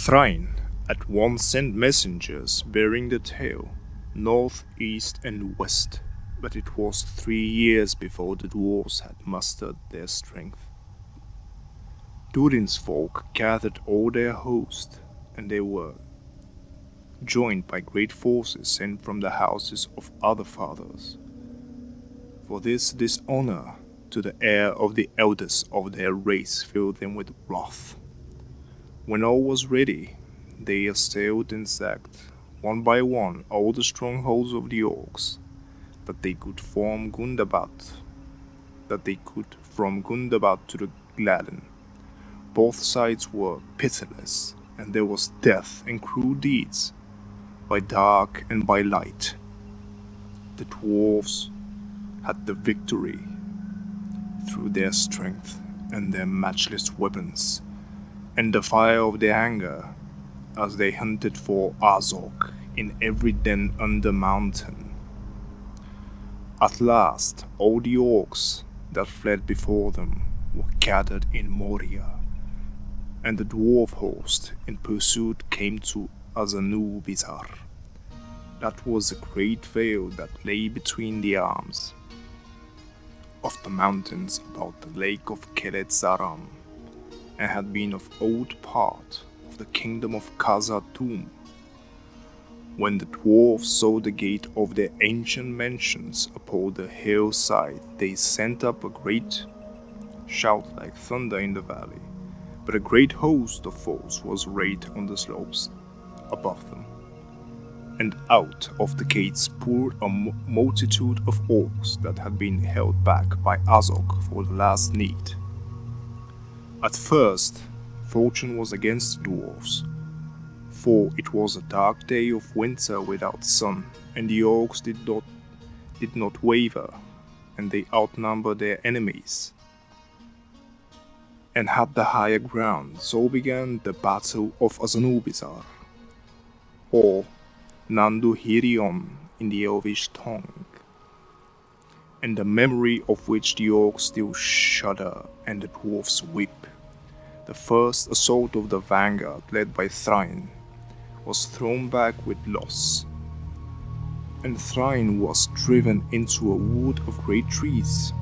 𝗙἗ at once sent messengers bearing the tale, north, east, and west, but it was 3 years before the dwarves had mustered their strength. Durin's folk gathered all their host, and they were joined by great forces sent from the houses of other fathers. For this dishonor to the heir of the eldest of their race filled them with wrath. When all was ready, they assailed and sacked, one by one, all the strongholds of the orcs, that they could from 𝗏𝗏𝗏 to the Gladden. Both sides were pitiless, and there was death and cruel deeds, by dark and by light. The dwarves had the victory through their strength and their matchless weapons, and the fire of their anger, as they hunted for 𝗏𝗏𝗏𝗏 in every den under mountain. At last, all the orcs that fled before them were gathered in Moria, and the dwarf host in pursuit came to 𝗏𝗏𝗏𝗏. That was a great vale that lay between the arms of the mountains about the lake of 𝗙𝗵𝗃𝗃, and had been of old part of the kingdom of Khazad-dûm. When the dwarves saw the gate of their ancient mansions upon the hillside, they sent up a great shout like thunder in the valley, but a great host of foes was arrayed on the slopes above them, and out of the gates poured a multitude of orcs that had been held back by 𝗏𝗏𝗏 for the last need. At first, fortune was against the dwarves, for it was a dark day of winter without sun, and the orcs did not waver, and they outnumbered their enemies, and had the higher ground. So began the battle of 𝗏𝗏𝗏𝗏, or 𝗏𝗏𝗏𝗏𝗏 in the Elvish tongue, and the memory of which the orcs still shudder and the dwarfs weep. The first assault of the vanguard, led by 𝗙἗, was thrown back with loss, and 𝗙἗ was driven into a wood of great trees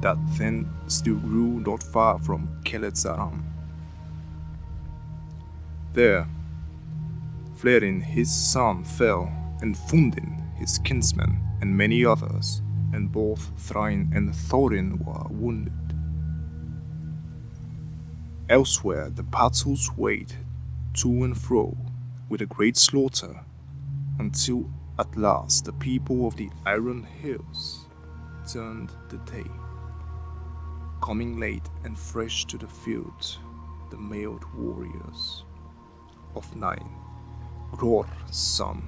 that then still grew not far from 𝗙𝗵𝗃𝗃. There, 𝗙἗ his son fell, and 𝗏undin his kinsman, and many others, and both 𝗙἗ and Thorin were wounded. Elsewhere the battles waged to and fro with a great slaughter, until at last the people of the Iron Hills turned the day, coming late and fresh to the field. The mailed warriors of 𝗏𝗏𝗏𝗏's son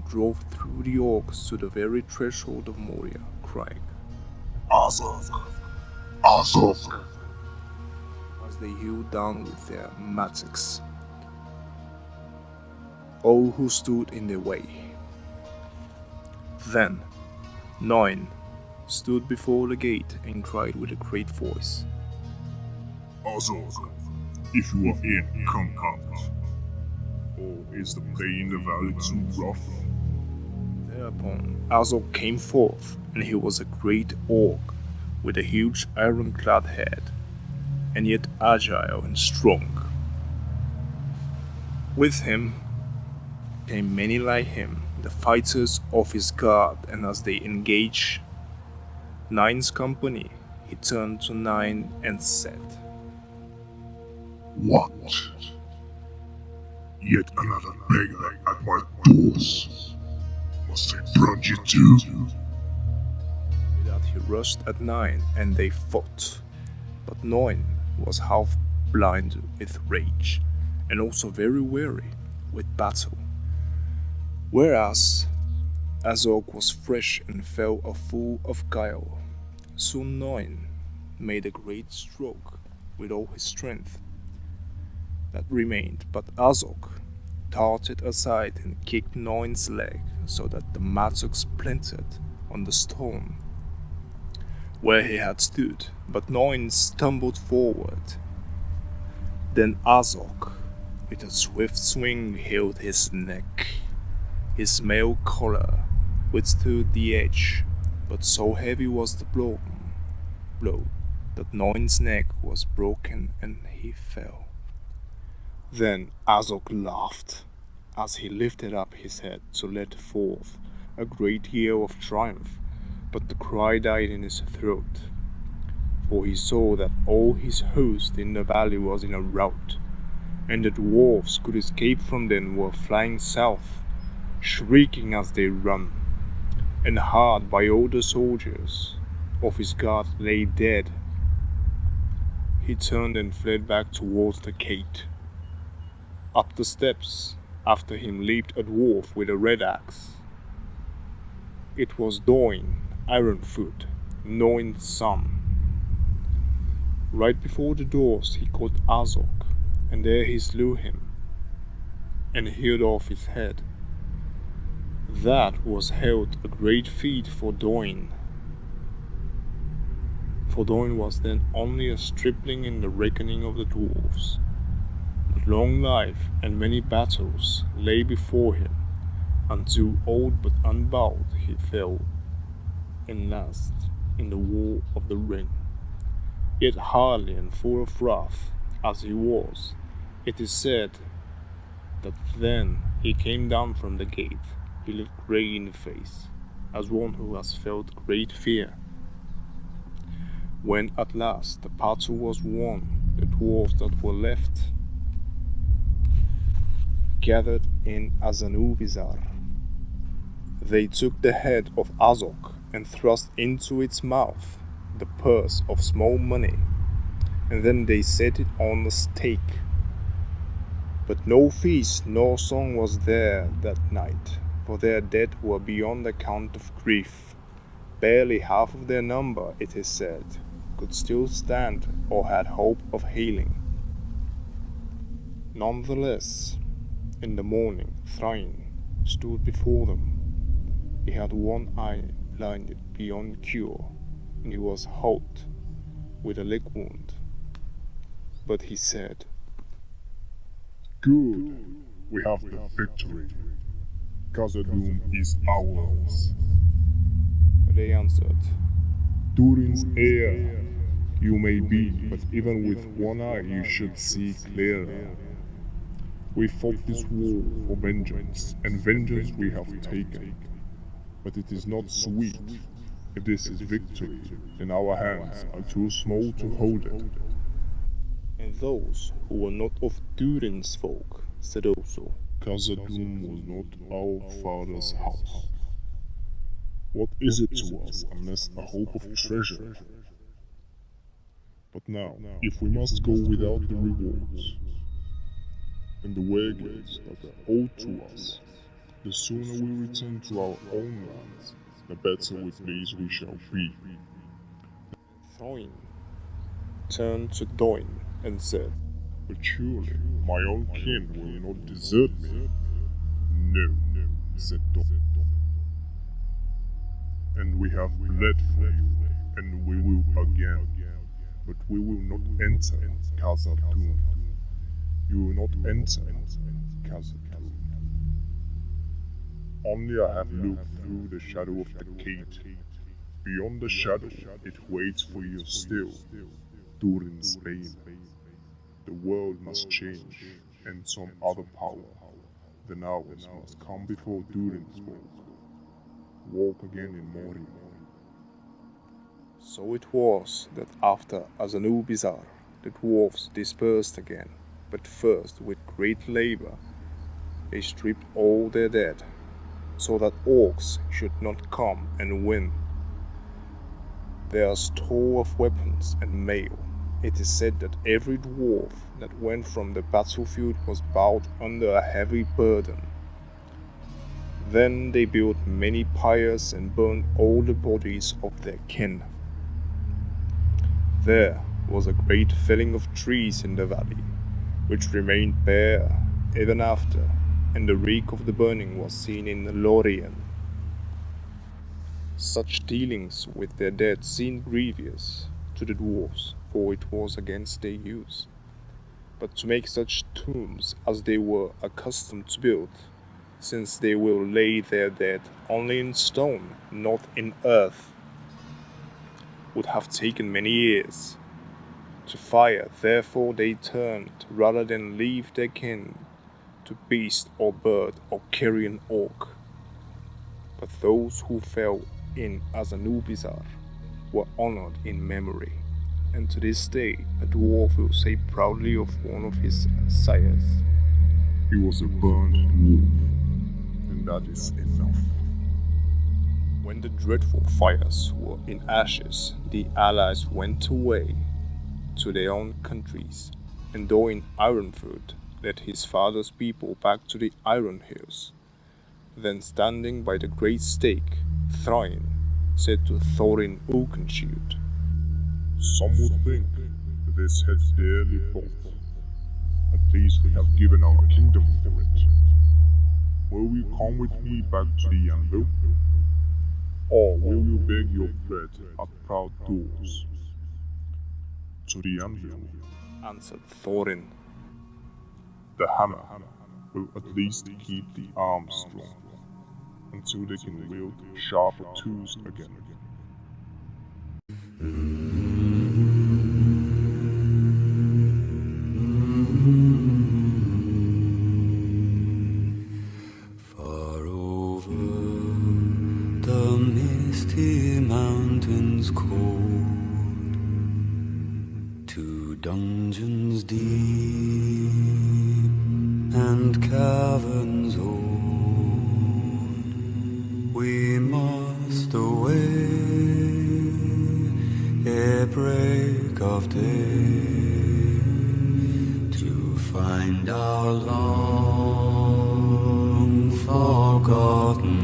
drove through the orcs to the very threshold of Moria, crying, 𝗏𝗏𝗏, 𝗏𝗏𝗏, as they hewed down with their mattocks all who stood in their way. Then 𝗏𝗏 stood before the gate and cried with a great voice, 𝗏𝗏𝗏, if you are in, come out. Or is the pain in the valley too rough? Thereupon 𝗏𝗏𝗏 came forth, and he was a great orc with a huge iron-clad head, and yet agile and strong. With him came many like him, the fighters of his guard, and as they engaged 𝗏's company, he turned to 𝗏 and said, What? Yet another beggar at my doors? Must I brand you too? With that he rushed at 𝗏, and they fought, but 𝗏 was half blind with rage, and also very weary with battle, whereas 𝗏𝗏𝗏𝗏 was fresh and fell full of guile. Soon 𝗏 made a great stroke with all his strength that remained, but 𝗏𝗏𝗏𝗏 darted aside and kicked 𝗏's leg, so that the mattock splintered on the stone where he had stood, but 𝗏 stumbled forward. Then 𝗏𝗏𝗏𝗏𝗏, with a swift swing held his neck. His mail collar withstood the edge, but so heavy was the blow that Noin's neck was broken and he fell. Then 𝗏𝗁𝗀 laughed as he lifted up his head to let forth a great yell of triumph, but the cry died in his throat, for he saw that all his host in the valley was in a rout, and the dwarfs could escape from them were flying south, shrieking as they ran, and hard by all the soldiers of his guard lay dead. He turned and fled back towards the gate. Up the steps after him leaped a dwarf with a red axe. It was Durin, Ironfoot, Noin's son. Right before the doors he caught 𝗏𝗁𝗀, and there he slew him, and hewed off his head. That was held a great feat for Durin, for Durin was then only a stripling in the reckoning of the dwarfs. But long life and many battles lay before him, until old but unbowed he fell, and last in the war of the ring. Yet hardly and full of wrath as he was, it is said that then he came down from the gate. He looked grey in the face, as one who has felt great fear. When at last the battle was won, the dwarfs that were left gathered in 𝗏𝗁𝗀. They took the head of 𝗏𝗁𝗀 and thrust into its mouth the purse of small money, and then they set it on a stake. But no feast nor song was there that night, for their dead were beyond account of grief. Barely half of their number, it is said, could still stand or had hope of healing. Nonetheless, in the morning, 𝗏്րայն stood before them. He had one eye blinded beyond cure, and he was halt with a leg wound. But he said, Good, we have the victory. 𝗏𝗁𝗀 is ours. But they answered, Durin's heir you may be, but even with one eye you should see clearly. We fought this war for vengeance, and vengeance we have taken. But it is not sweet. If this is victory, then our hands are too small to hold it. and those who were not of Durin's folk said also, 𝗏𝗁𝗀 was not our father's house. What is it to us unless a hope of treasure? But now, if we must go without the rewards and the wages that are owed to us, the sooner we return to our own lands, the better pleased we shall be. 𝗏்րայն turned to Durin and said, But surely my own kin will not desert me. No, said Durin. And we have bled for you, and we will again. But we will not enter 𝗏𝗁𝗀. You will not enter 𝗏𝗁𝗀. Only I have looked through the shadow of the gate. Beyond the shadow, it waits for you still, Durin's reign. The world must change, and some other power than ours must come before Durin's folk. Walk again in Moria. So it was that after 𝗏𝗁𝗀 the dwarfs dispersed again, but first with great labor they stripped all their dead, so that orcs should not come and win their store of weapons and mail. It is said that every dwarf that went from the battlefield was bowed under a heavy burden. Then they built many pyres and burned all the bodies of their kin. There was a great felling of trees in the valley, which remained bare even after, and the reek of the burning was seen in Lórien. Such dealings with their dead seemed grievous to the dwarfs, for it was against their use. but to make such tombs as they were accustomed to build, since they will lay their dead only in stone, not in earth, would have taken many years. To fire, therefore, they turned, rather than leave their kin to beast or bird or carrion orc. But those who fell in as a 𝗙𝗶𝗍 were honored in memory, and to this day a dwarf will say proudly of one of his sires, "He was a burned dwarf, and that is enough." When the dreadful fires were in ashes, the allies went away to their own countries, and Durin Ironfoot led his father's people back to the Iron Hills. Then, standing by the great stake, Thrain said to Thorin Oakenshield, "Some would think that this has dearly bought. At least we have given our kingdom for it. Will you come with me back to the anvil? Or will you beg your bread at proud doors?" "To the anvil," answered Thorin. "The hammer will at least keep the arms strong, until they can wield sharper tools again." Far over the misty mountains cold, to dungeons deep and caverns old, we must away ere break of day, to find our long forgotten